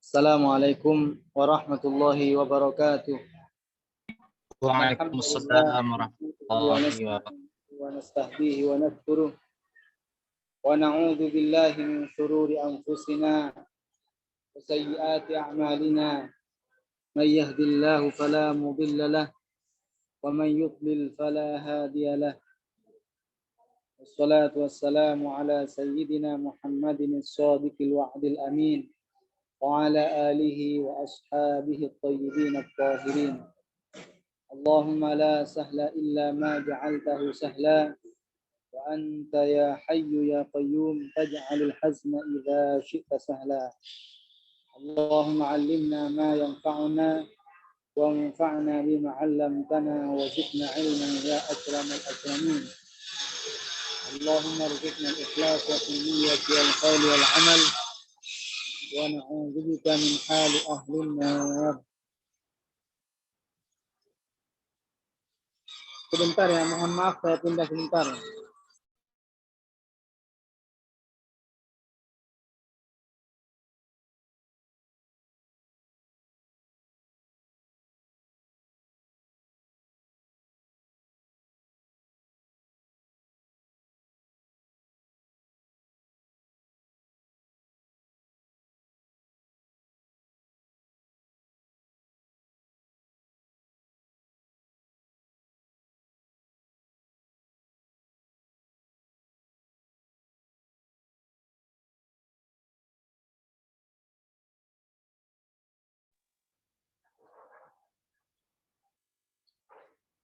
Assalamualaikum warahmatullahi wabarakatuh. Waalaikumsalam warahmatullahi wabarakatuh. Wa nasta'hihi wa nastaghfiruh wa na'udzu billahi min shururi anfusina wa sayyiati a'malina. May yahdihillahu fala mudilla lahu wa man yudlil fala hadiya lahu. Wassalatu wassalamu ala sayyidina Muhammadin as-sadiqil wa'dil amin wa ala alihi wa ashabihi at-tayyibin at-tahirin. Allahumma la sahla illa ma ja'altahu sahla wa anta ya hayyu ya qayyum taj'alul hazna idza syi'ta sahla. Allahumma 'allimna ma yanfa'una wanfa'na bima 'allamtana wa zidna 'ilman ya akramal akramin. Allahumma arzuqna al-ikhlas wa niyyati wal qawli wal 'amal wa na'udzu bika min hali ahli an-nar. Sebentar ya, mohon maaf saya pindah sebentar.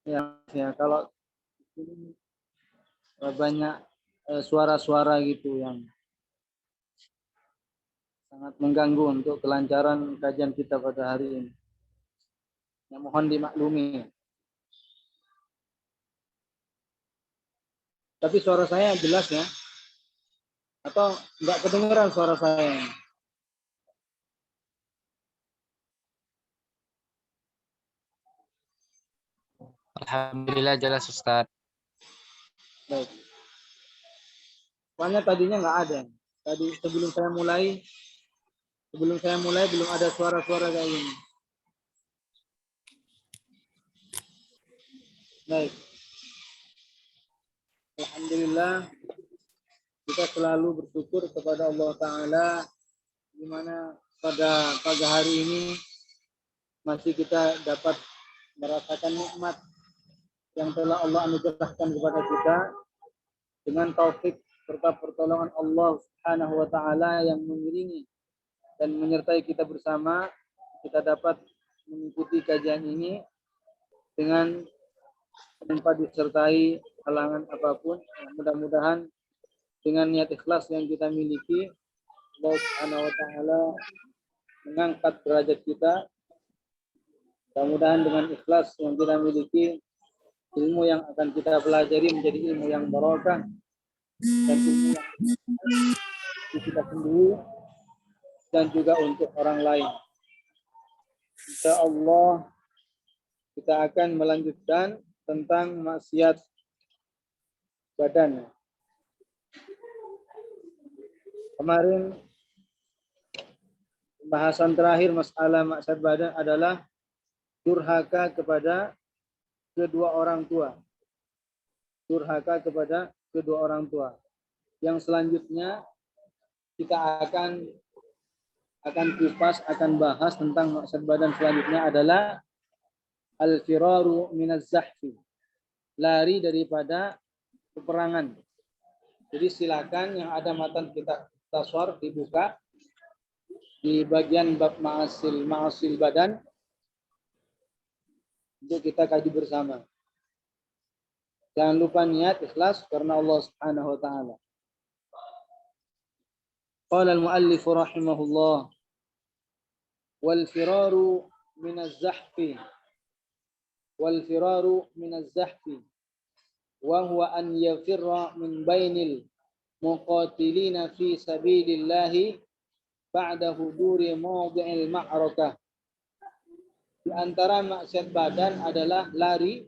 Ya, kalau banyak suara-suara gitu yang sangat mengganggu untuk kelancaran kajian kita pada hari ini. Ya, mohon dimaklumi. Tapi suara saya jelas ya? Atau enggak kedengeran suara saya? Alhamdulillah jelas Ustaz. Baik. Soalnya tadinya enggak ada. Tadi sebelum saya mulai belum ada suara-suara kayak gini. Baik. Alhamdulillah kita selalu bersyukur kepada Allah Ta'ala di mana pada pagi hari ini masih kita dapat merasakan nikmat yang telah Allah anugerahkan kepada kita dengan taufik serta pertolongan Allah Subhanahu wa Ta'ala yang mengiringi dan menyertai kita bersama. Kita dapat mengikuti kajian ini dengan tanpa disertai halangan apapun. Mudah-mudahan dengan niat ikhlas yang kita miliki, Allah Subhanahu wa Ta'ala mengangkat derajat kita. Mudah-mudahan dengan ikhlas yang kita miliki, ilmu yang akan kita pelajari menjadi ilmu yang barokah dan ilmu yang untuk kita sendiri dan juga untuk orang lain. Insya Allah kita akan melanjutkan tentang maksiat badan. Kemarin pembahasan terakhir masalah maksiat badan adalah durhaka kepada kedua orang tua. Durhaka kepada kedua orang tua. Yang selanjutnya kita akan kupas, akan bahas tentang maksiat badan selanjutnya adalah al-firaru minaz zahfi. Lari daripada peperangan. Jadi silakan yang ada matan kita tasawwur dibuka di bagian bab ma'asil badan untuk kita kaji bersama. Jangan lupa niat ikhlas karena Allah Subhanahu wa Ta'ala. Qala al-muallif rahimahullah wal firaru min az-zahfi wa huwa an yafirra min bainil muqatilina fi sabilillahi ba'da huduri mawdi'il ma'rakah. Di antara maksiat badan adalah lari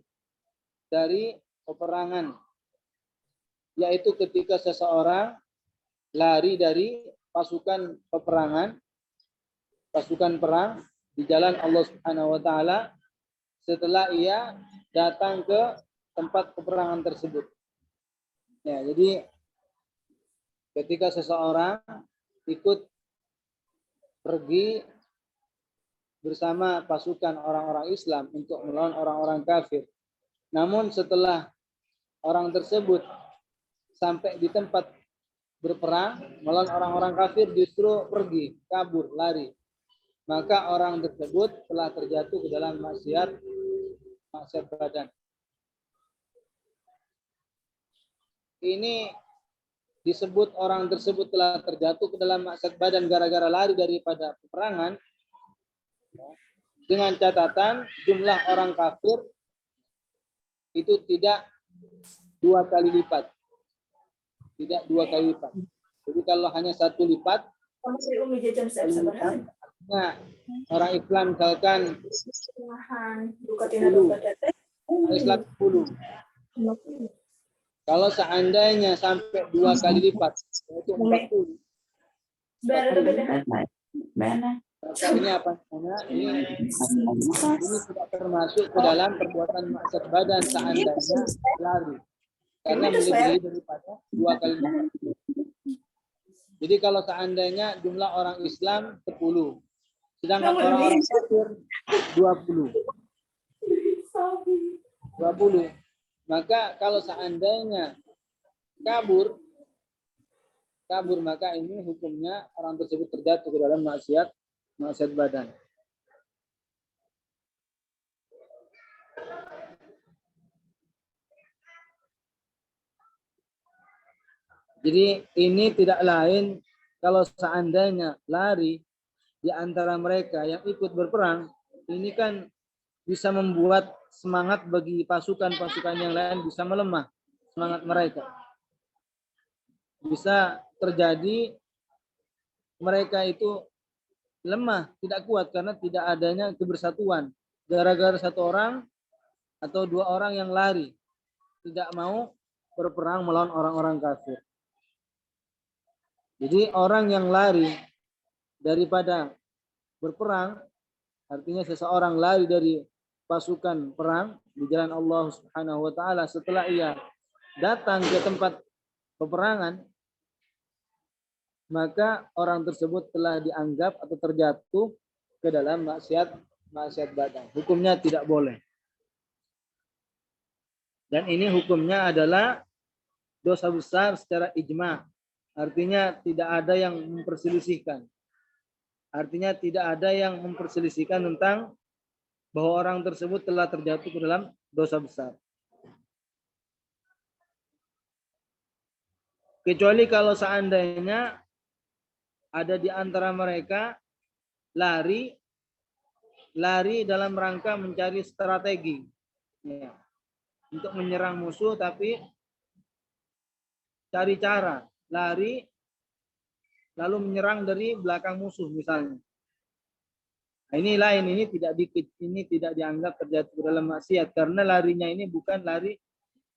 dari peperangan, yaitu ketika seseorang lari dari pasukan peperangan pasukan perang di jalan Allah Subhanahu wa taala setelah ia datang ke tempat peperangan tersebut. Ya, jadi ketika seseorang ikut pergi bersama pasukan orang-orang Islam untuk melawan orang-orang kafir, namun setelah orang tersebut sampai di tempat berperang melawan orang-orang kafir justru pergi, kabur, lari, maka orang tersebut telah terjatuh ke dalam maksiat badan. Ini disebut orang tersebut telah terjatuh ke dalam maksiat badan gara-gara lari daripada peperangan, dengan catatan jumlah orang kafir itu tidak 2 kali lipat. Tidak 2 kali lipat. Jadi kalau hanya 1 lipat, nah, orang Islam misalkan 10, Islam 10. Kalau seandainya sampai 2 kali lipat, yaitu 40. Ini apa namanya? Ini tidak termasuk ke dalam perbuatan maksiat badan seandainya lari. Karena melebihi daripada 2 kali lipat. Jadi kalau seandainya jumlah orang Islam 10, sedangkan orang-orang kafir 20. Maka kalau seandainya kabur maka ini hukumnya orang tersebut terjatuh ke dalam maksiat badan. Jadi ini tidak lain kalau seandainya lari di antara mereka yang ikut berperang, ini kan bisa membuat semangat bagi pasukan-pasukan yang lain bisa melemah semangat mereka. Bisa terjadi mereka itu lemah, tidak kuat karena tidak adanya kebersatuan. Gara-gara 1 orang atau 2 orang yang lari, tidak mau berperang melawan orang-orang kafir. Jadi orang yang lari daripada berperang, artinya seseorang lari dari pasukan perang di jalan Allah Subhanahu wa taala setelah ia datang ke tempat peperangan, maka orang tersebut telah dianggap atau terjatuh ke dalam maksiat badan. Hukumnya tidak boleh. Dan ini hukumnya adalah dosa besar secara ijma. Artinya tidak ada yang memperselisihkan. Artinya tidak ada yang memperselisihkan tentang bahwa orang tersebut telah terjatuh ke dalam dosa besar. Kecuali kalau seandainya ada di antara mereka lari dalam rangka mencari strategi, ya, untuk menyerang musuh, tapi cari cara lari lalu menyerang dari belakang musuh misalnya. Nah, ini lain, ini tidak dianggap terjatuh dalam maksiat karena larinya ini bukan lari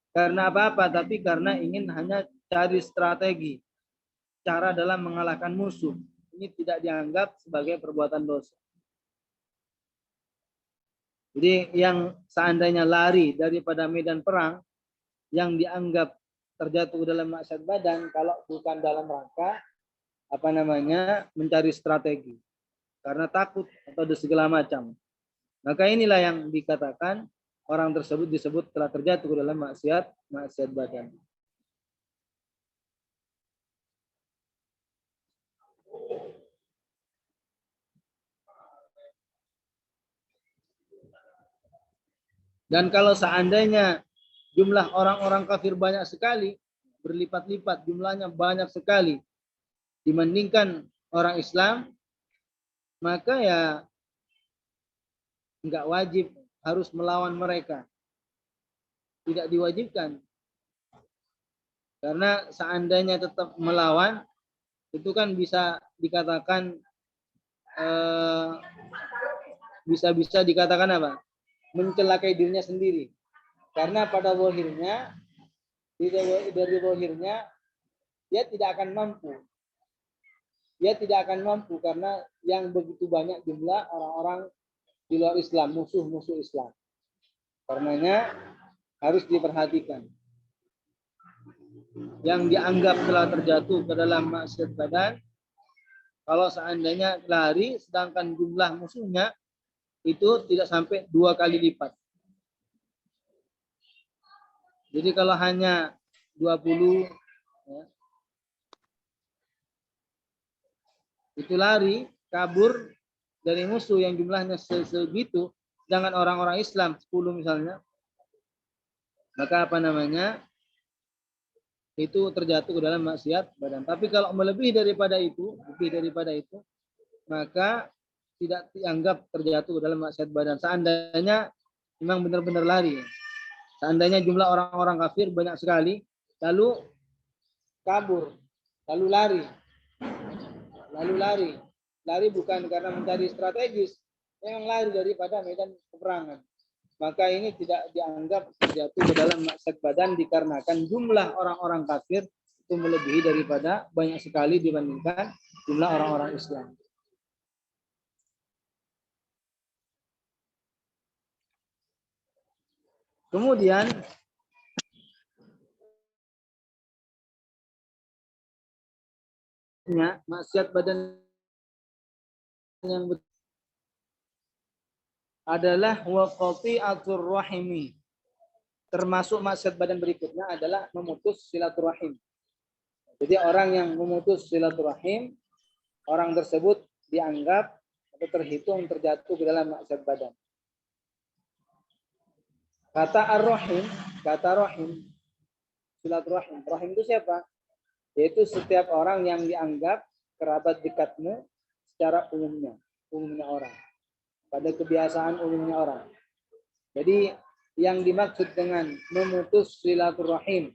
karena apa-apa, tapi karena ingin hanya cari strategi, cara dalam mengalahkan musuh. Ini tidak dianggap sebagai perbuatan dosa. Jadi yang seandainya lari daripada medan perang yang dianggap terjatuh dalam maksiat badan kalau bukan dalam rangka mencari strategi karena takut atau segala macam. Maka inilah yang dikatakan orang tersebut disebut telah terjatuh dalam maksiat badan. Dan kalau seandainya jumlah orang-orang kafir banyak sekali, berlipat-lipat jumlahnya banyak sekali dibandingkan orang Islam, maka ya enggak wajib harus melawan mereka. Tidak diwajibkan. Karena seandainya tetap melawan, itu kan bisa dikatakan bisa dikatakan apa? Mencelakai dirinya sendiri. Karena pada zahirnya dari zahirnya dia tidak akan mampu. dia tidak akan mampu karena yang begitu banyak jumlah orang-orang di luar Islam, musuh-musuh Islam. Karenanya harus diperhatikan. Yang dianggap telah terjatuh ke dalam maksiat badan, kalau seandainya lari, sedangkan jumlah musuhnya itu tidak sampai 2 kali lipat. Jadi kalau hanya 20, ya, itu lari, kabur dari musuh yang jumlahnya segitu, sedangkan orang-orang Islam 10 misalnya, maka itu terjatuh ke dalam maksiat badan. Tapi kalau melebihi daripada itu, maka tidak dianggap terjatuh ke dalam maksiat badan. Seandainya memang benar-benar lari. Seandainya jumlah orang-orang kafir banyak sekali, lalu kabur, lalu lari. Lari bukan karena mencari strategis, memang lari daripada medan peperangan. Maka ini tidak dianggap terjatuh ke dalam maksiat badan dikarenakan jumlah orang-orang kafir itu melebihi daripada banyak sekali dibandingkan jumlah orang-orang Islam. Kemudian maksiat badan yang adalah waqati'atur rahimi. Termasuk maksiat badan berikutnya adalah memutus silaturahim. Jadi orang yang memutus silaturahim, orang tersebut dianggap atau terhitung terjatuh ke dalam maksiat badan. Kata ar-rahim, kata rahim, silaturahim. Rahim itu siapa? Yaitu setiap orang yang dianggap kerabat dekatmu secara umumnya orang. Pada kebiasaan umumnya orang. Jadi yang dimaksud dengan memutus silaturahim.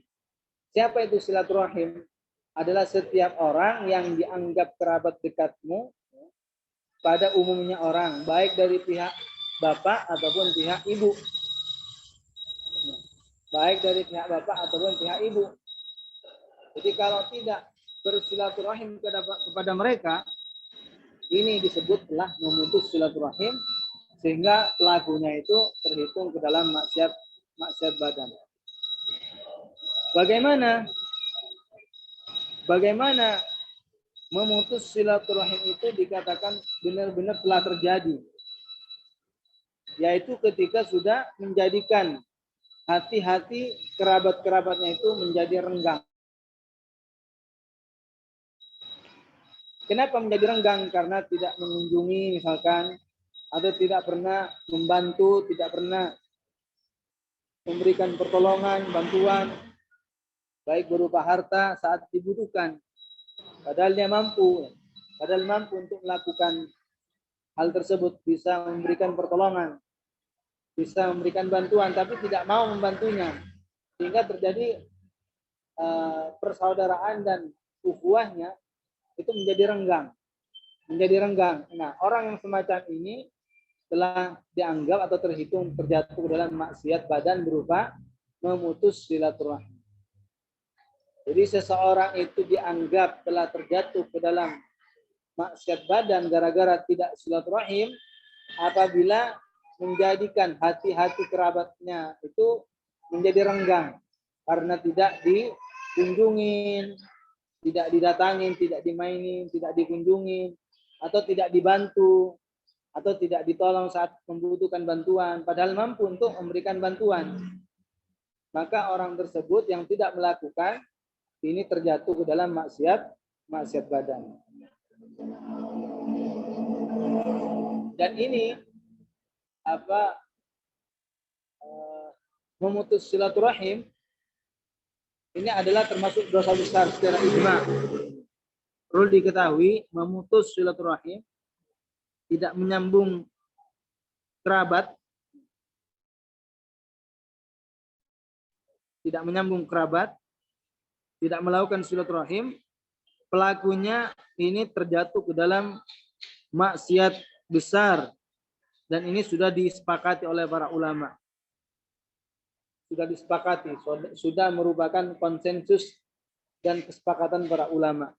Siapa itu silaturahim? Adalah setiap orang yang dianggap kerabat dekatmu pada umumnya orang. Baik dari pihak bapak ataupun pihak ibu. Baik dari pihak bapak ataupun pihak ibu. Jadi kalau tidak bersilaturahim kepada mereka, ini disebut telah memutus silaturahim, sehingga pelakunya itu terhitung ke dalam maksiat badan. Bagaimana memutus silaturahim itu dikatakan benar-benar telah terjadi, yaitu ketika sudah menjadikan hati-hati kerabat-kerabatnya itu menjadi renggang. Kenapa menjadi renggang? Karena tidak mengunjungi misalkan, atau tidak pernah membantu, tidak pernah memberikan pertolongan, bantuan, baik berupa harta saat dibutuhkan. Padahal dia mampu untuk melakukan hal tersebut, bisa memberikan pertolongan, bisa memberikan bantuan, tapi tidak mau membantunya. Sehingga terjadi persaudaraan dan ukhuwahnya itu menjadi renggang. Nah, orang yang semacam ini telah dianggap atau terhitung terjatuh dalam maksiat badan berupa memutus silaturahim. Jadi seseorang itu dianggap telah terjatuh ke dalam maksiat badan gara-gara tidak silaturahim apabila menjadikan hati-hati kerabatnya itu menjadi renggang karena tidak dikunjungin, tidak didatangin, tidak dimainin, tidak dikunjungin, atau tidak dibantu, atau tidak ditolong saat membutuhkan bantuan, padahal mampu untuk memberikan bantuan. Maka orang tersebut yang tidak melakukan ini terjatuh ke dalam maksiat badan. Dan ini memutus silaturahim ini adalah termasuk dosa besar secara ijma. Perlu diketahui, memutus silaturahim, tidak menyambung kerabat, tidak melakukan silaturahim, pelakunya ini terjatuh ke dalam maksiat besar. Dan ini sudah disepakati oleh para ulama. Sudah merupakan konsensus dan kesepakatan para ulama.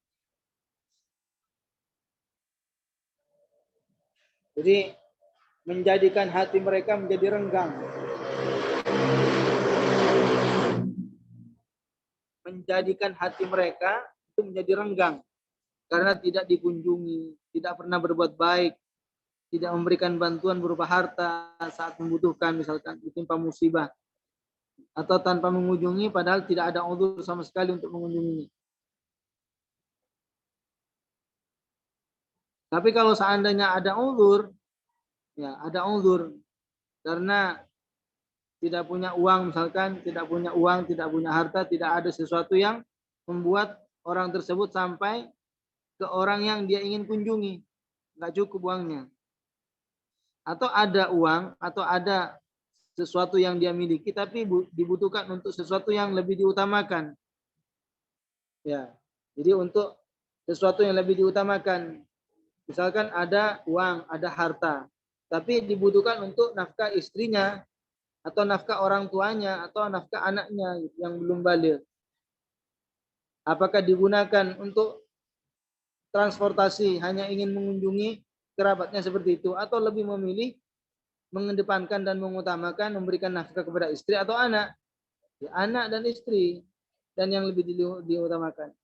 Jadi menjadikan hati mereka menjadi renggang. Menjadikan hati mereka itu menjadi renggang karena tidak dikunjungi, tidak pernah berbuat baik, tidak memberikan bantuan berupa harta saat membutuhkan, misalkan ditimpa musibah, atau tanpa mengunjungi padahal tidak ada uzur sama sekali untuk mengunjunginya. Tapi kalau seandainya ada uzur, ya ada uzur karena tidak punya uang, misalkan tidak punya uang, tidak punya harta, tidak ada sesuatu yang membuat orang tersebut sampai ke orang yang dia ingin kunjungi, nggak cukup uangnya. Atau ada uang, atau ada sesuatu yang dia miliki, tapi dibutuhkan untuk sesuatu yang lebih diutamakan. Ya, jadi untuk sesuatu yang lebih diutamakan, misalkan ada uang, ada harta, tapi dibutuhkan untuk nafkah istrinya, atau nafkah orang tuanya, atau nafkah anaknya yang belum balik. Apakah digunakan untuk transportasi hanya ingin mengunjungi kerabatnya seperti itu, atau lebih memilih mengedepankan dan mengutamakan memberikan nafkah kepada istri atau anak? Ya, anak dan istri, dan yang lebih diutamakan.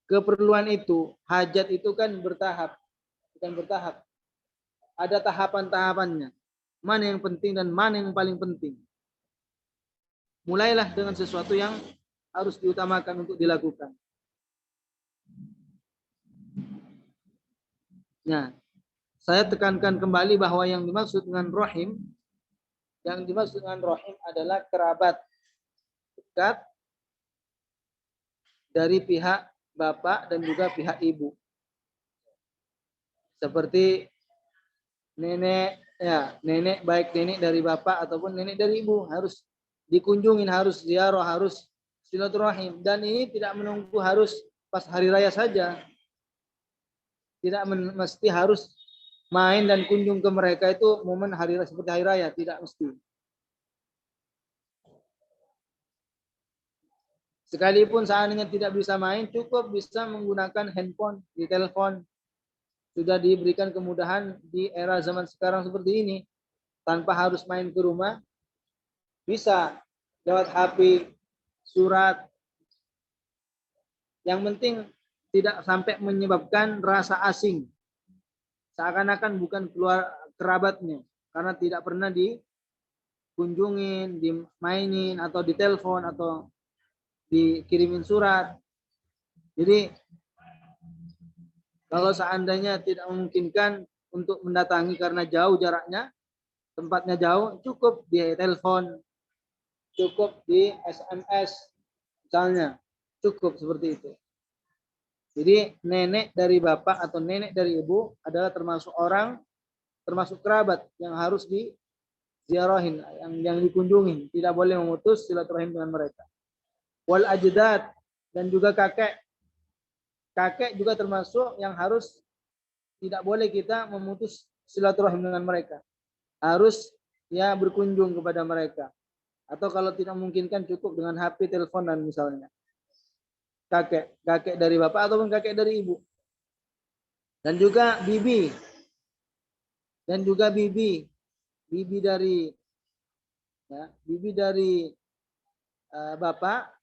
Keperluan itu, hajat itu kan bertahap, bukan bertahap. Ada tahapan-tahapannya. Mana yang penting dan mana yang paling penting. Mulailah dengan sesuatu yang harus diutamakan untuk dilakukan. Nah, saya tekankan kembali bahwa yang dimaksud dengan rahim, adalah kerabat dekat dari pihak bapak dan juga pihak ibu. Seperti nenek, ya, nenek baik nenek dari bapak ataupun nenek dari ibu harus dikunjungin, harus ziarah, harus silaturahim. Dan ini tidak menunggu harus pas hari raya saja. Tidak mesti harus main dan kunjung ke mereka itu momen hari raya seperti hari raya, tidak mesti. Sekalipun seandainya tidak bisa main, cukup bisa menggunakan handphone, di telepon. Sudah diberikan kemudahan di era zaman sekarang seperti ini. Tanpa harus main ke rumah, bisa lewat HP, surat. Yang penting tidak sampai menyebabkan rasa asing. Seakan-akan bukan keluar kerabatnya. Karena tidak pernah dikunjungin, dimainin, atau ditelepon, atau dikirimin surat. Jadi kalau seandainya tidak memungkinkan untuk mendatangi karena jauh jaraknya, tempatnya jauh, cukup di telepon, cukup di SMS, misalnya, cukup seperti itu. Jadi nenek dari bapak atau nenek dari ibu adalah termasuk kerabat yang harus diziarahin, yang dikunjungi, tidak boleh memutus silaturahim dengan mereka. Wal ajdad, dan juga kakek. Kakek juga termasuk yang harus, tidak boleh kita memutus silaturahim dengan mereka. Harus ya berkunjung kepada mereka. Atau kalau tidak memungkinkan cukup dengan HP, telepon dan misalnya. Kakek dari bapak ataupun kakek dari ibu. Dan juga bibi. Bibi dari bapak,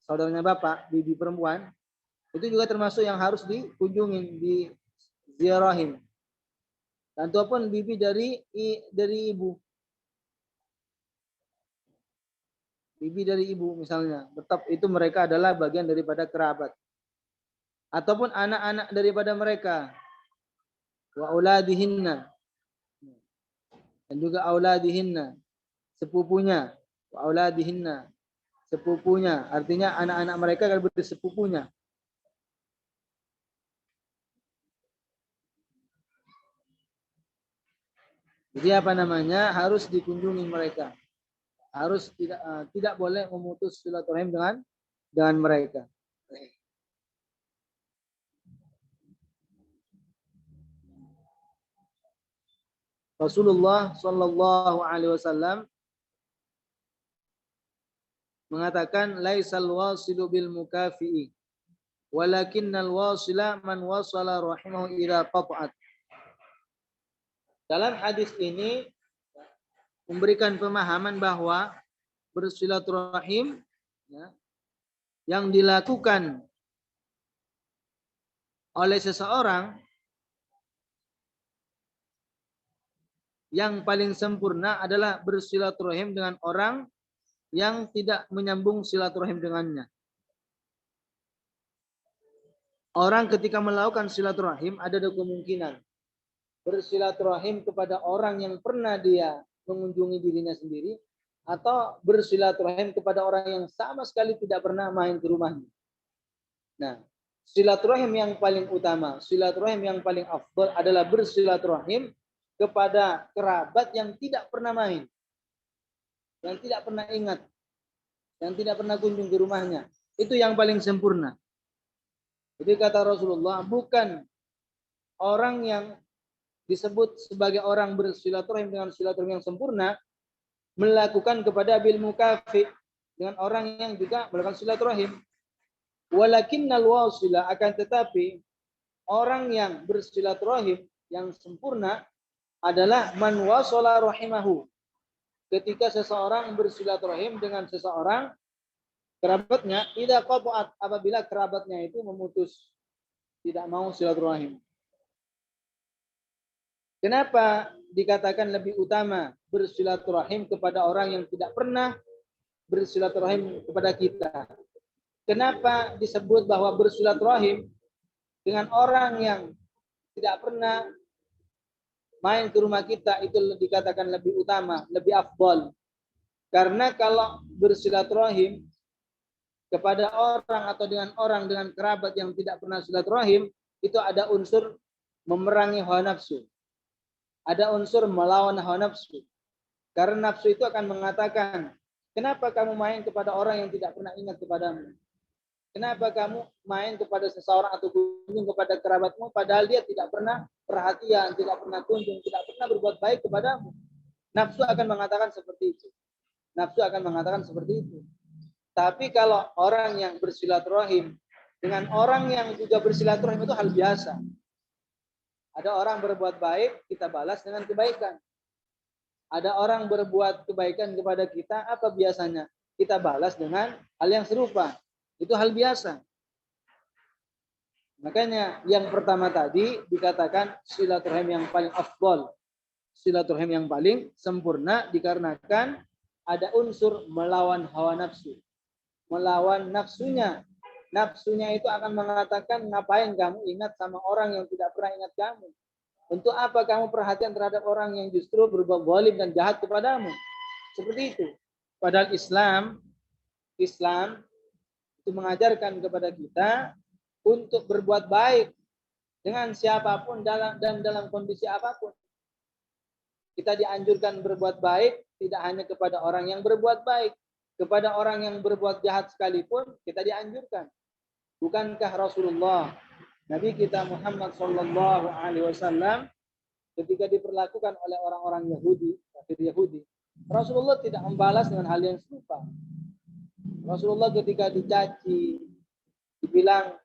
saudaranya bapak, bibi perempuan, itu juga termasuk yang harus dikunjungin, diziarahin. Dan ataupun bibi dari ibu. Bibi dari ibu misalnya, tetap itu mereka adalah bagian daripada kerabat. Ataupun anak-anak daripada mereka. Wa auladihinna. Dan juga auladihinna, sepupunya. Wa auladihinna, sepupunya. Artinya anak-anak mereka akan berarti sepupunya. Jadi apa namanya? Harus dikunjungi mereka. Harus tidak boleh memutus silaturahim dengan mereka. Rasulullah Shallallahu Alaihi Wasallam mengatakan, laisal wasilu bil mukafi'i, walakinnal wasila man wasala rahimahu idza qata'at. Dalam hadis ini memberikan pemahaman bahwa bersilaturahim ya, yang dilakukan oleh seseorang yang paling sempurna adalah bersilaturahim dengan orang yang tidak menyambung silaturahim dengannya. Orang ketika melakukan silaturahim ada dua kemungkinan. Bersilaturahim kepada orang yang pernah dia mengunjungi dirinya sendiri, atau bersilaturahim kepada orang yang sama sekali tidak pernah main ke rumahnya. Nah, silaturahim yang paling utama, silaturahim yang paling afdal adalah bersilaturahim kepada kerabat yang tidak pernah main, yang tidak pernah ingat, yang tidak pernah kunjung ke rumahnya. Itu yang paling sempurna. Jadi kata Rasulullah, bukan orang yang disebut sebagai orang bersilaturahim dengan silaturahim yang sempurna melakukan kepada bil mukafi, dengan orang yang juga melakukan silaturahim. Walakinnal wasila, akan tetapi orang yang bersilaturahim yang sempurna adalah man wasala rahimahu. Ketika seseorang bersilaturahim dengan seseorang kerabatnya, idza qata'at, apabila kerabatnya itu memutus, tidak mau silaturahim. Kenapa dikatakan lebih utama bersilaturahim kepada orang yang tidak pernah bersilaturahim kepada kita? Kenapa disebut bahwa bersilaturahim dengan orang yang tidak pernah main ke rumah kita itu dikatakan lebih utama, lebih afdal? Karena kalau bersilaturahim kepada orang atau dengan kerabat yang tidak pernah silaturahim, itu ada unsur memerangi hawa nafsu. Ada unsur melawan hawa nafsu. Karena nafsu itu akan mengatakan, kenapa kamu main kepada orang yang tidak pernah ingat kepadamu? Kenapa kamu main kepada seseorang atau kunjung kepada kerabatmu padahal dia tidak pernah perhatian, tidak pernah kunjung, tidak pernah berbuat baik kepadamu? Nafsu akan mengatakan seperti itu. Nafsu akan mengatakan seperti itu. Tapi kalau orang yang bersilaturahim dengan orang yang juga bersilaturahim itu hal biasa. Ada orang berbuat baik, kita balas dengan kebaikan. Ada orang berbuat kebaikan kepada kita, apa biasanya? Kita balas dengan hal yang serupa. Itu hal biasa. Makanya yang pertama tadi dikatakan silaturahim yang paling afdal. Silaturahim yang paling sempurna dikarenakan ada unsur melawan hawa nafsu. Melawan nafsunya. Nafsunya itu akan mengatakan, ngapain kamu ingat sama orang yang tidak pernah ingat kamu? Untuk apa kamu perhatian terhadap orang yang justru berbuat zalim dan jahat kepadamu? Seperti itu. Padahal Islam itu mengajarkan kepada kita untuk berbuat baik dengan siapapun dalam kondisi apapun. Kita dianjurkan berbuat baik tidak hanya kepada orang yang berbuat baik, kepada orang yang berbuat jahat sekalipun kita dianjurkan. Bukankah Rasulullah Nabi kita Muhammad sallallahu alaihi wasallam ketika diperlakukan oleh orang-orang Yahudi, kafir Yahudi, Rasulullah tidak membalas dengan hal yang serupa. Rasulullah ketika dicaci, dibilang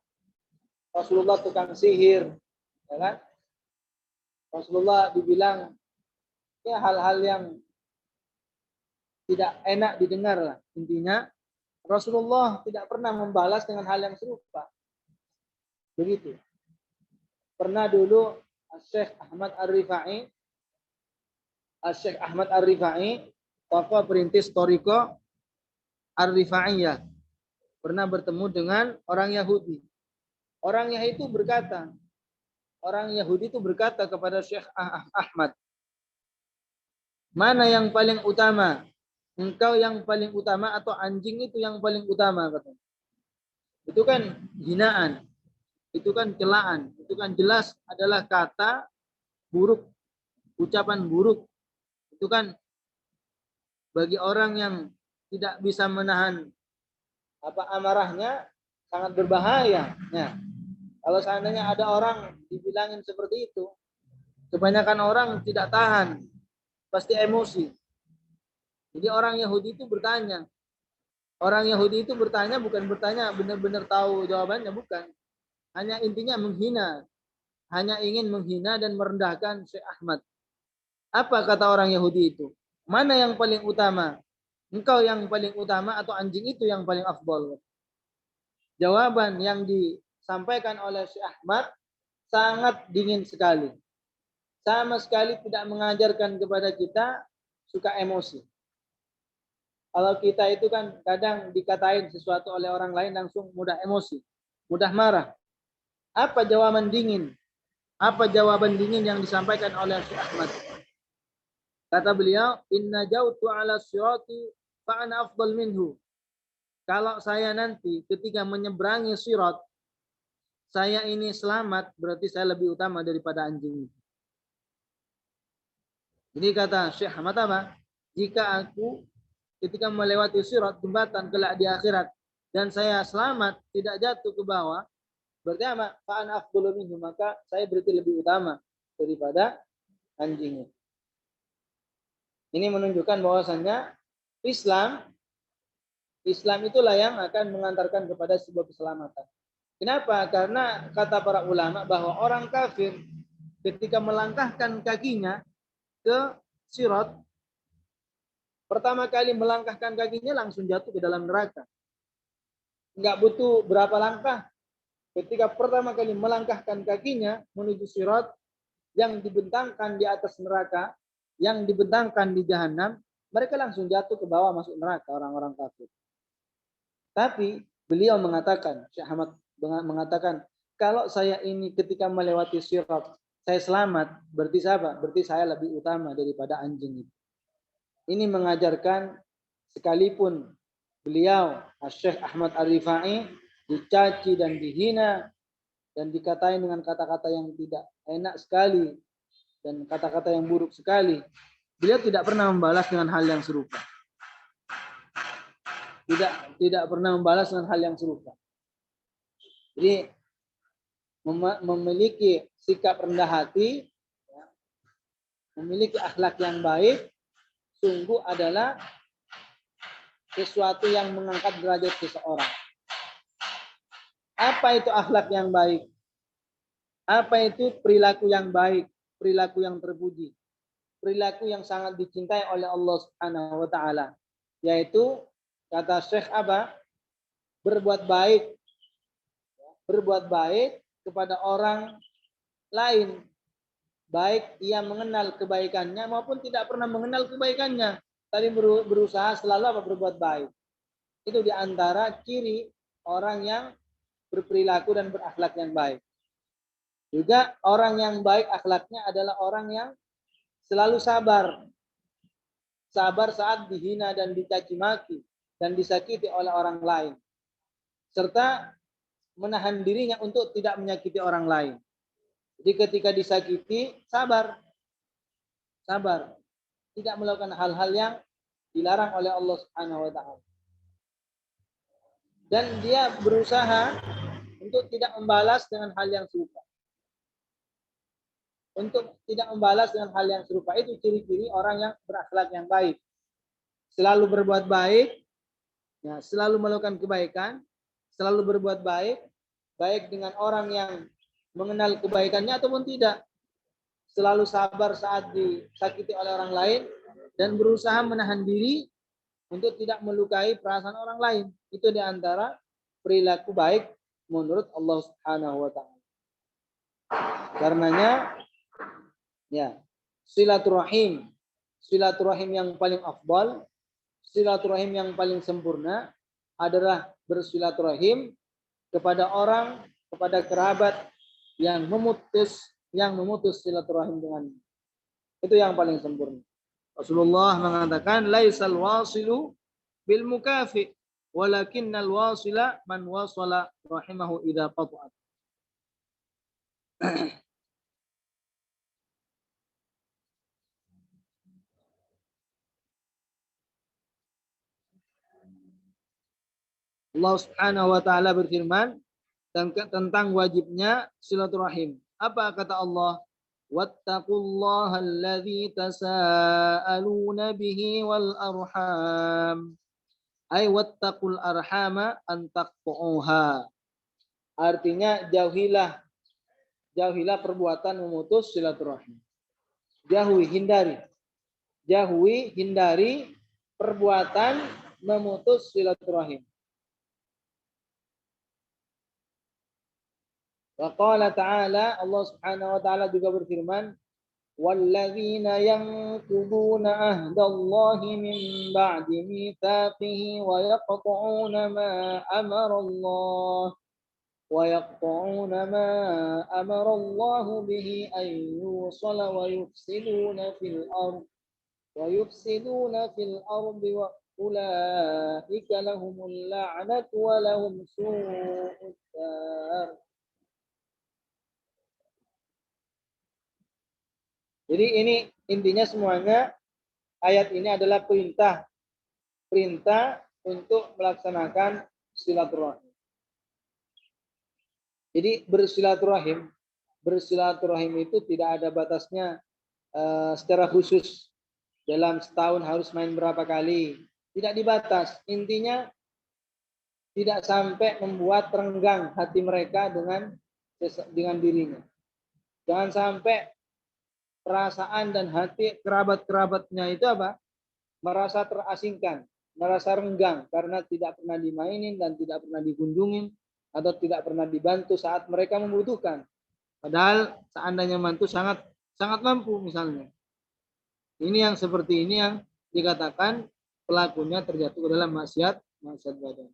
Rasulullah tukang sihir, ya kan? Rasulullah dibilang ya hal-hal yang tidak enak didengar lah. Intinya Rasulullah tidak pernah membalas dengan hal yang serupa. Begitu. Pernah dulu Syekh Ahmad Ar-Rifai, tokoh perintis Thariqah Ar-Rifaiyah, pernah bertemu dengan orang Yahudi. Orang Yahudi itu berkata kepada Syekh Ahmad, mana yang paling utama? Engkau yang paling utama atau anjing itu yang paling utama? Katanya. Itu kan hinaan, itu kan celaan, itu kan jelas adalah kata buruk, ucapan buruk. Itu kan bagi orang yang tidak bisa menahan amarahnya sangat berbahaya. Nah, kalau seandainya ada orang dibilangin seperti itu, kebanyakan orang tidak tahan, pasti emosi. Jadi orang Yahudi itu bertanya. Orang Yahudi itu bertanya bukan bertanya benar-benar tahu jawabannya, bukan. Hanya intinya menghina. Hanya ingin menghina dan merendahkan Syekh Ahmad. Apa kata orang Yahudi itu? Mana yang paling utama? Engkau yang paling utama atau anjing itu yang paling afdol? Jawaban yang disampaikan oleh Syekh Ahmad sangat dingin sekali. Sama sekali tidak mengajarkan kepada kita suka emosi. Kalau kita itu kan kadang dikatain sesuatu oleh orang lain langsung mudah emosi, mudah marah. Apa jawaban dingin? Apa jawaban dingin yang disampaikan oleh Syekh Ahmad? Kata beliau, inna jautu ala sirati fa'ana afdal minhu. Kalau saya nanti ketika menyeberangi sirat, saya ini selamat, berarti saya lebih utama daripada anjing itu. Jadi kata Syekh Ahmad apa? Jika aku ketika melewati sirat jembatan kelak di akhirat dan saya selamat tidak jatuh ke bawah, berarti apa? Fa'ana afdalu minhu, maka saya berarti lebih utama daripada anjing itu. Ini menunjukkan bahwasannya Islam itulah yang akan mengantarkan kepada sebuah keselamatan. Kenapa? Karena kata para ulama bahwa orang kafir ketika melangkahkan kakinya ke sirat, pertama kali melangkahkan kakinya langsung jatuh ke dalam neraka. Enggak butuh berapa langkah. Ketika pertama kali melangkahkan kakinya menuju sirat yang dibentangkan di atas neraka, yang dibentangkan di jahanam, mereka langsung jatuh ke bawah masuk neraka orang-orang kafir. Tapi beliau mengatakan, Syekh Ahmad mengatakan, kalau saya ini ketika melewati sirat, saya selamat, berarti apa? Berarti saya lebih utama daripada anjing itu. Ini mengajarkan sekalipun beliau, Syekh Ahmad Ar-Rifai, dicaci dan dihina, dan dikatain dengan kata-kata yang tidak enak sekali, dan kata-kata yang buruk sekali, beliau tidak pernah membalas dengan hal yang serupa. Tidak pernah membalas dengan hal yang serupa. Jadi memiliki sikap rendah hati, memiliki akhlak yang baik, sungguh adalah sesuatu yang mengangkat derajat seseorang. Apa itu akhlak yang baik? Apa itu perilaku yang baik, perilaku yang terpuji, perilaku yang sangat dicintai oleh Allah Subhanahu wa taala, yaitu kata Syekh Aba, berbuat baik kepada orang lain, baik ia mengenal kebaikannya maupun tidak pernah mengenal kebaikannya, tapi berusaha selalu berbuat baik. Itu diantara ciri orang yang berperilaku dan berakhlak yang baik. Juga orang yang baik akhlaknya adalah orang yang selalu sabar. Sabar saat dihina dan dicaci maki dan disakiti oleh orang lain. Serta menahan dirinya untuk tidak menyakiti orang lain. Jadi ketika disakiti, sabar. Sabar. Tidak melakukan hal-hal yang dilarang oleh Allah Subhanahu wa taala. Dan dia berusaha untuk tidak membalas dengan hal yang serupa. Untuk tidak membalas dengan hal yang serupa, itu ciri-ciri orang yang berakhlak yang baik. Selalu berbuat baik, ya, selalu melakukan kebaikan, selalu berbuat baik, baik dengan orang yang mengenal kebaikannya ataupun tidak. Selalu sabar saat disakiti oleh orang lain dan berusaha menahan diri untuk tidak melukai perasaan orang lain. Itu diantara perilaku baik menurut Allah Subhanahu wa taala. Karenanya ya, silaturahim yang paling afdal, silaturahim yang paling sempurna adalah bersilaturahim kepada orang, kepada kerabat yang memutus silaturahim dengannya. Itu yang paling sempurna. Rasulullah mengatakan, laisal wasilu bil mukafi, walakinnal wasila man wasala rahimahu idza qata'at. Allah Subhanahu wa taala berfirman tentang wajibnya silaturahim. Apa kata Allah? Wattaqullaha alladzi tasaaluna bihi wal arham. Ay wattaqul arhama an taqtu'uha. Artinya jauhilah perbuatan memutus silaturahim. Jauhi, hindari. Jauhi, hindari perbuatan memutus silaturahim. Wa qala ta'ala, Allah Subhanahu wa taala juga berfirman, وَالَّذِينَ يَنقُضُونَ عَهْدَ اللَّهِ مِنْ بَعْدِ مِيثَاقِهِ وَيَقْطَعُونَ مَا أَمَرَ اللَّهُ بِهِ أَنْ يُوصَلَ وَيُفْسِدُونَ فِي الْأَرْضِ وَأُولَئِكَ لَهُمُ اللَّعْنَةُ وَلَهُمْ سُوءُ الدَّارِ. Jadi ini intinya semuanya ayat ini adalah perintah untuk melaksanakan silaturahim. Jadi bersilaturahim itu tidak ada batasnya secara khusus. Dalam setahun harus main berapa kali, tidak dibatas. Intinya tidak sampai membuat renggang hati mereka dengan dirinya. Jangan sampai perasaan dan hati kerabat-kerabatnya itu merasa terasingkan, merasa renggang karena tidak pernah dimainin dan tidak pernah dikunjungin atau tidak pernah dibantu saat mereka membutuhkan. Padahal seandainya mantu sangat mampu misalnya. Ini yang seperti ini yang dikatakan pelakunya terjatuh ke dalam maksiat badan.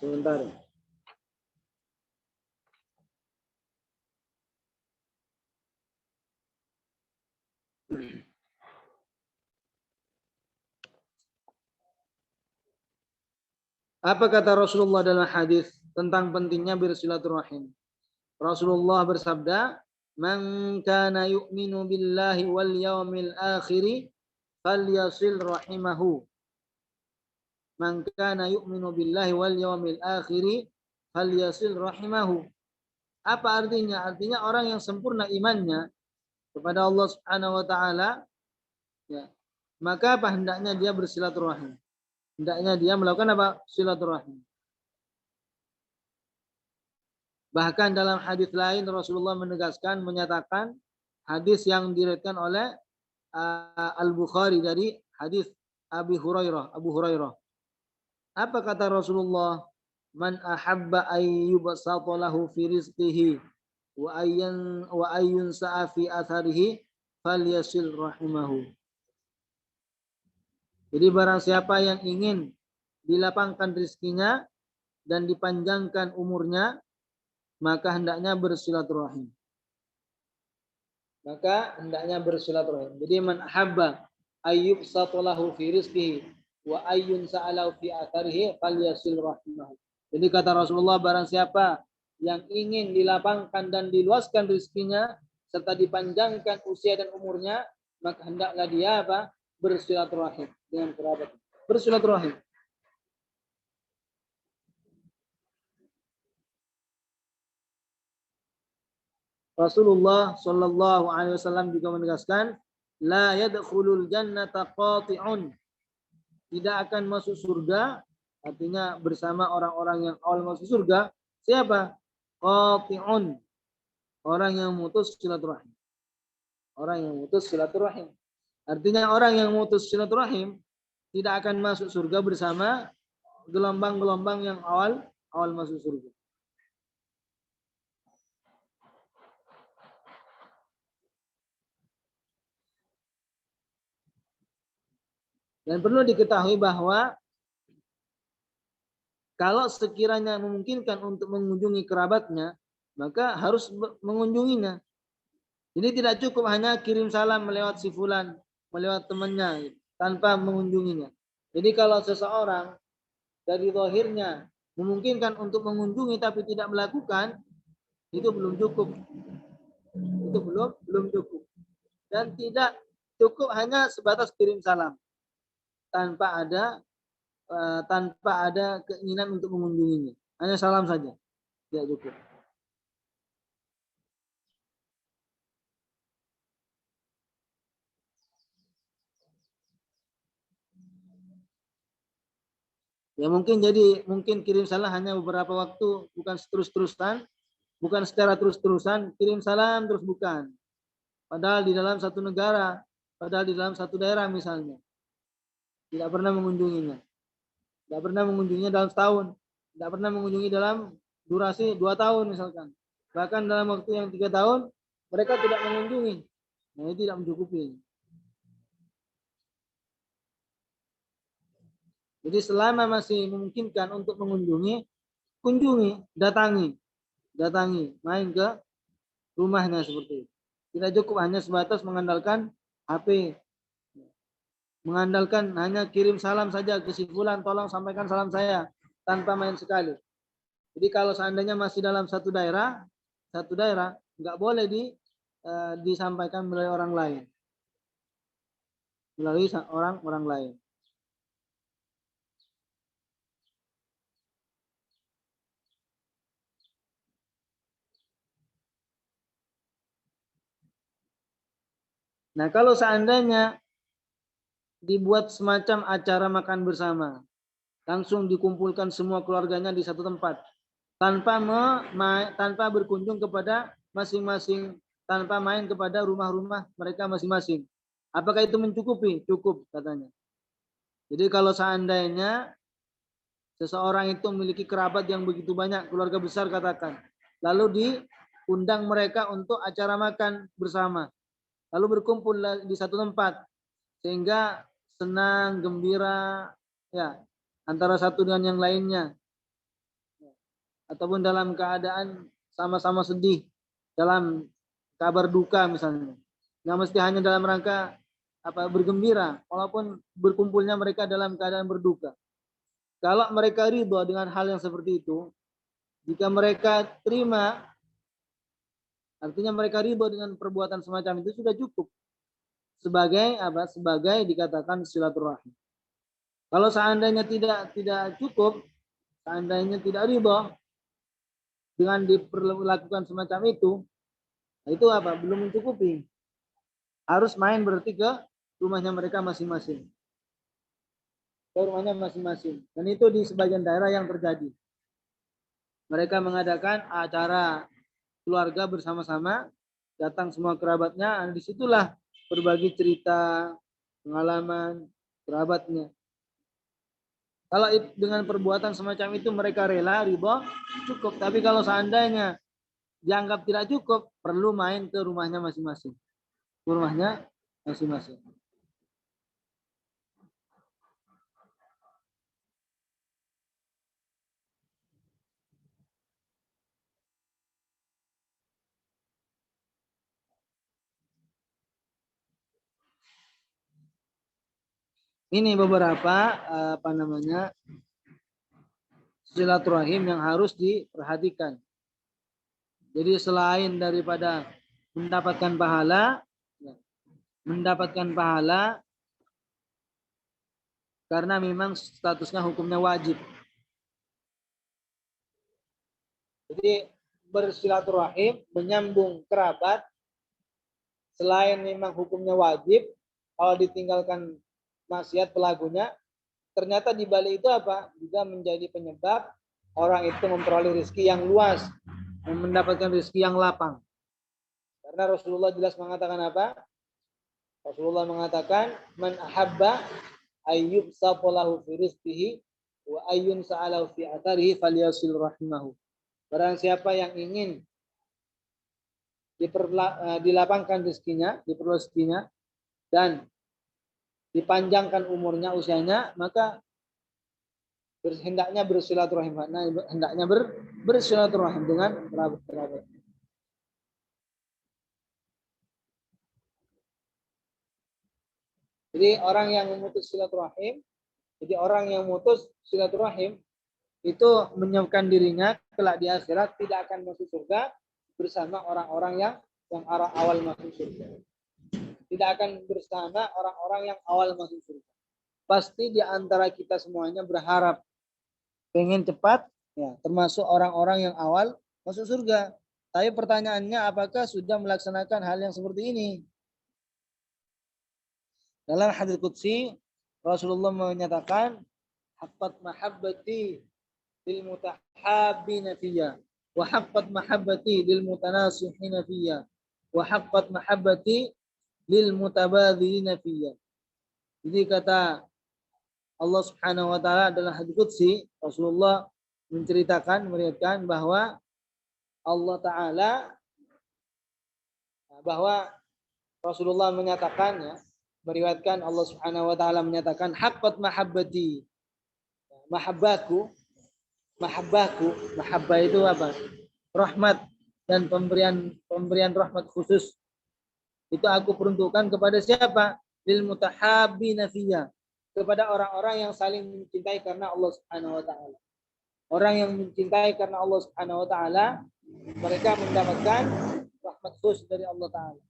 Sebentar. Apa kata Rasulullah dalam hadis tentang pentingnya bersilaturahim? Rasulullah bersabda, "Man kana yu'minu billahi wal yawmil akhir falyasil rahimahu." Man kana yu'minu billahi wal yawmil akhir falyasil rahimahu. Apa artinya? Artinya orang yang sempurna imannya kepada Allah Subhanahu wa taala, ya, maka hendaknya dia bersilaturahim. Hendaknya dia melakukan silaturahim. Bahkan dalam hadis lain Rasulullah menyatakan hadis yang diriwayatkan oleh Al-Bukhari dari hadis Abu Hurairah. Apa kata Rasulullah? Man ahabba ayyubsata lahu fi rizqihi wa ayyun sa'a fi atharihi falyasil rahimahu. Jadi barang siapa yang ingin dilapangkan rezekinya dan dipanjangkan umurnya, maka hendaknya bersilaturahim. Jadi man ahabba ayyubsata lahu fi rizqihi wa ayyun sa'alahu fi atharihi falyasil rahimahu. Jadi kata Rasulullah, barang siapa yang ingin dilapangkan dan diluaskan rezekinya serta dipanjangkan usia dan umurnya, maka hendaklah dia bersilaturahim dengan kerabat. Bersilaturahim. Rasulullah Shallallahu Alaihi Wasallam juga menegaskan, la yadkhulul jannata qati'un. Tidak akan masuk surga, artinya bersama orang-orang yang awal masuk surga. Siapa? Qati'un. Orang yang memutus silaturahim. Artinya orang yang memutus silaturahim tidak akan masuk surga bersama gelombang-gelombang yang awal masuk surga. Dan perlu diketahui bahwa kalau sekiranya memungkinkan untuk mengunjungi kerabatnya, maka harus mengunjunginya. Jadi tidak cukup hanya kirim salam melewat si fulan, melewat temannya, tanpa mengunjunginya. Jadi kalau seseorang dari zahirnya memungkinkan untuk mengunjungi tapi tidak melakukan, itu belum cukup. Itu belum cukup. Dan tidak cukup hanya sebatas kirim salam tanpa ada keinginan untuk mengunjunginya. Hanya salam saja. Tidak cukup. Ya mungkin kirim salam hanya beberapa waktu, bukan terus-terusan, bukan secara terus-terusan kirim salam terus, bukan. Padahal di dalam satu negara, padahal di dalam satu daerah misalnya, tidak pernah mengunjunginya. Tidak pernah mengunjunginya dalam setahun, tidak pernah mengunjungi dalam durasi 2 tahun misalkan. Bahkan dalam waktu yang 3 tahun mereka tidak mengunjungi. Nah, itu tidak mencukupi. Jadi selama masih memungkinkan untuk mengunjungi, kunjungi, datangi, main ke rumahnya seperti itu. Tidak cukup hanya sebatas mengandalkan HP, mengandalkan hanya kirim salam saja ke si fulan, tolong sampaikan salam saya, tanpa main sekali. Jadi kalau seandainya masih dalam satu daerah, nggak boleh disampaikan melalui orang lain, orang lain. Nah, kalau seandainya dibuat semacam acara makan bersama, langsung dikumpulkan semua keluarganya di satu tempat, tanpa berkunjung kepada masing-masing, tanpa main kepada rumah-rumah mereka masing-masing. Apakah itu mencukupi? Cukup katanya. Jadi kalau seandainya seseorang itu memiliki kerabat yang begitu banyak, keluarga besar katakan, lalu diundang mereka untuk acara makan bersama, lalu berkumpul di satu tempat, sehingga senang, gembira, ya, antara satu dengan yang lainnya, ataupun dalam keadaan sama-sama sedih, dalam kabar duka misalnya. Nggak mesti hanya dalam rangka bergembira, walaupun berkumpulnya mereka dalam keadaan berduka. Kalau mereka ridho dengan hal yang seperti itu, jika mereka terima, artinya mereka ridho dengan perbuatan semacam itu, sudah cukup sebagai sebagai dikatakan silaturahim. Kalau seandainya tidak cukup, seandainya tidak ridho dengan diperlakukan semacam itu, itu belum mencukupi. Harus main berarti ke rumahnya mereka masing-masing. Ke rumahnya masing-masing. Dan itu di sebagian daerah yang terjadi. Mereka mengadakan acara keluarga bersama-sama, datang semua kerabatnya, dan disitulah berbagi cerita, pengalaman kerabatnya. Kalau dengan perbuatan semacam itu mereka rela, ridho, cukup. Tapi kalau seandainya dianggap tidak cukup, perlu main ke rumahnya masing-masing. Ke rumahnya masing-masing. Ini beberapa silaturahim yang harus diperhatikan. Jadi selain daripada mendapatkan pahala karena memang statusnya hukumnya wajib. Jadi bersilaturahim, menyambung kerabat, selain memang hukumnya wajib, kalau ditinggalkan maksiat pelakunya, ternyata di balik itu juga menjadi penyebab orang itu memperoleh rezeki yang luas, mendapatkan rezeki yang lapang. Karena Rasulullah jelas mengatakan Rasulullah mengatakan, man ahabba ayyub sapolahu fi rizqihi wa ayyun sa'alahu fi atharihi falyasil rahimahu. Barang siapa yang ingin dilapangkan rezekinya, diperluas rezekinya, dan dipanjangkan umurnya, usianya, maka hendaknya bersilaturahim, hendaknya bersilaturahim dengan kerabat-kerabat. Jadi orang yang memutus silaturahim, itu menyiapkan dirinya kelak di akhirat tidak akan masuk surga bersama orang-orang yang awal masuk surga. Tidak akan bersama orang-orang yang awal masuk surga. Pasti di antara kita semuanya berharap pengen cepat, ya, termasuk orang-orang yang awal masuk surga. Tapi pertanyaannya, apakah sudah melaksanakan hal yang seperti ini? Dalam hadits qudsi, Rasulullah menyatakan, haqqat mahabbati lil mutahabbina fiyya wa haqqat mahabbati lil mutanasihina fiyya wa haqqat mahabbati lil mutabadzilina fiyya. Jadi kata Allah Subhanahu wa taala dalam hadits qudsi, Rasulullah menceritakan, meriwayatkan bahwa Allah taala, bahwa Rasulullah menyatakan, ya, meriwayatkan Allah Subhanahu wa taala menyatakan haqqat mahabbati, mahabbaku, mahabbah itu apa? Rahmat dan pemberian rahmat khusus itu aku peruntukkan kepada siapa? Lil mutahabbina fiyya, kepada orang-orang yang saling mencintai karena Allah Subhanahu wa taala. Orang yang mencintai karena Allah Subhanahu wa taala, mereka mendapatkan rahmat khusus dari Allah taala.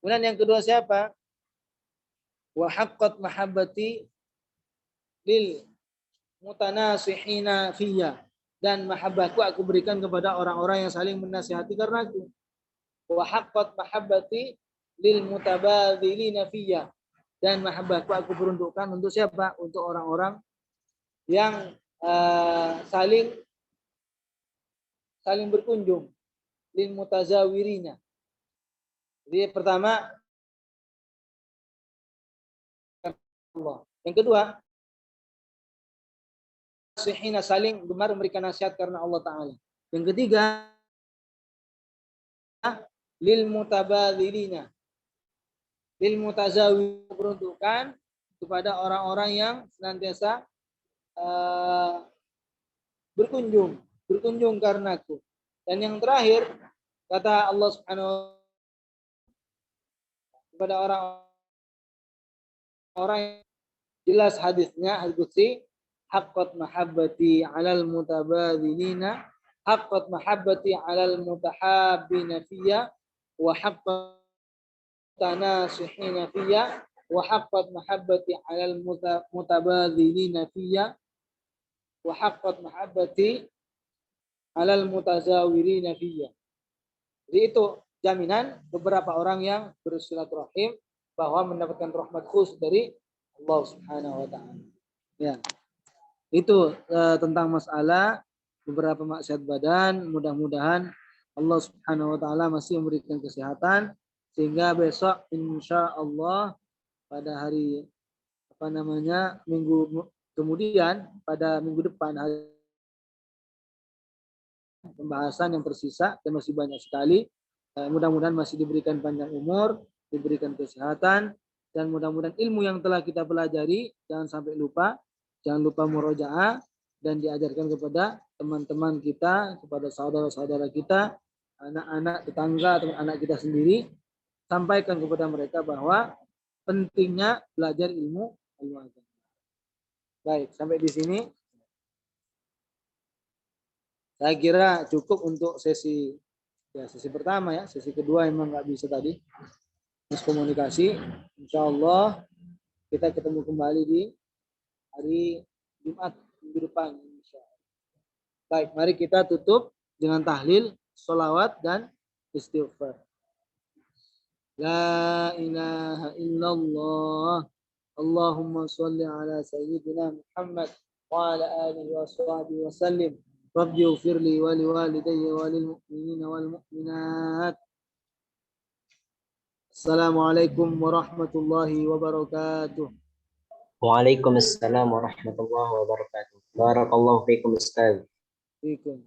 Kemudian yang kedua siapa? Wa haqqat mahabbati lil mutanasihina fiyya, dan mahabbahku aku berikan kepada orang-orang yang saling menasihati karena aku. Wa haqqat mahabbati lil mutabadzilina fiyya, dan mahabbahku aku peruntukkan untuk siapa? Untuk orang-orang yang saling berkunjung, lil mutazawirina. Jadi pertama Allah. Yang kedua, sihina, saling gemar memberikan nasihat karena Allah taala. Yang ketiga, lil mutabadzilina, lil mutazawir, peruntukan kepada orang-orang yang senantiasa berkunjung karenaku. Dan yang terakhir, kata Allah Subhanahu wa taala kepada orang-orang yang jelas hadisnya, hadits qudsi, haqqat mahabbati 'alal mutabadzilina, haqqat mahabbati 'alal mutahabbina fiyya, wa haqqat tanasihina fiyya, wa haqqat mahabbati 'alal mutabadzilina fiyya, wa haqqat mahabbati 'alal mutazawirina fiyya. Jadi itu jaminan beberapa orang yang bersilaturahim bahwa mendapatkan rahmat khusus dari Allah Subhanahu wa taala. Ya. Itu tentang masalah beberapa maksiat badan. Mudah-mudahan Allah Subhanahu wa taala masih memberikan kesehatan sehingga besok insya Allah pada hari minggu kemudian, pada minggu depan, hari pembahasan yang tersisa dan masih banyak sekali. Mudah-mudahan masih diberikan panjang umur, diberikan kesehatan, dan mudah-mudahan ilmu yang telah kita pelajari jangan sampai lupa. Jangan lupa murojaah dan diajarkan kepada teman-teman kita, kepada saudara-saudara kita, anak-anak tetangga atau anak kita sendiri. Sampaikan kepada mereka bahwa pentingnya belajar ilmu agama. Baik, sampai di sini. Saya kira cukup untuk sesi pertama, ya. Sesi kedua memang nggak bisa tadi. Komunikasi. Insya Allah kita ketemu kembali di hari Jumat minggu depan. Baik, mari kita tutup dengan tahlil, sholawat, dan istighfar. La ilaha illallah. Allahumma sholli ala sayyidina Muhammad wa ala alihi wa sahbihi wa sallim. Rabbi ighfirli wa liwalidayya wa lil mu'minina wal mu'minat. Assalamualaikum warahmatullahi wabarakatuh. Waalaikumsalam warahmatullahi wabarakatuh. Barakallahu fiikum Ustaz. Fiikum.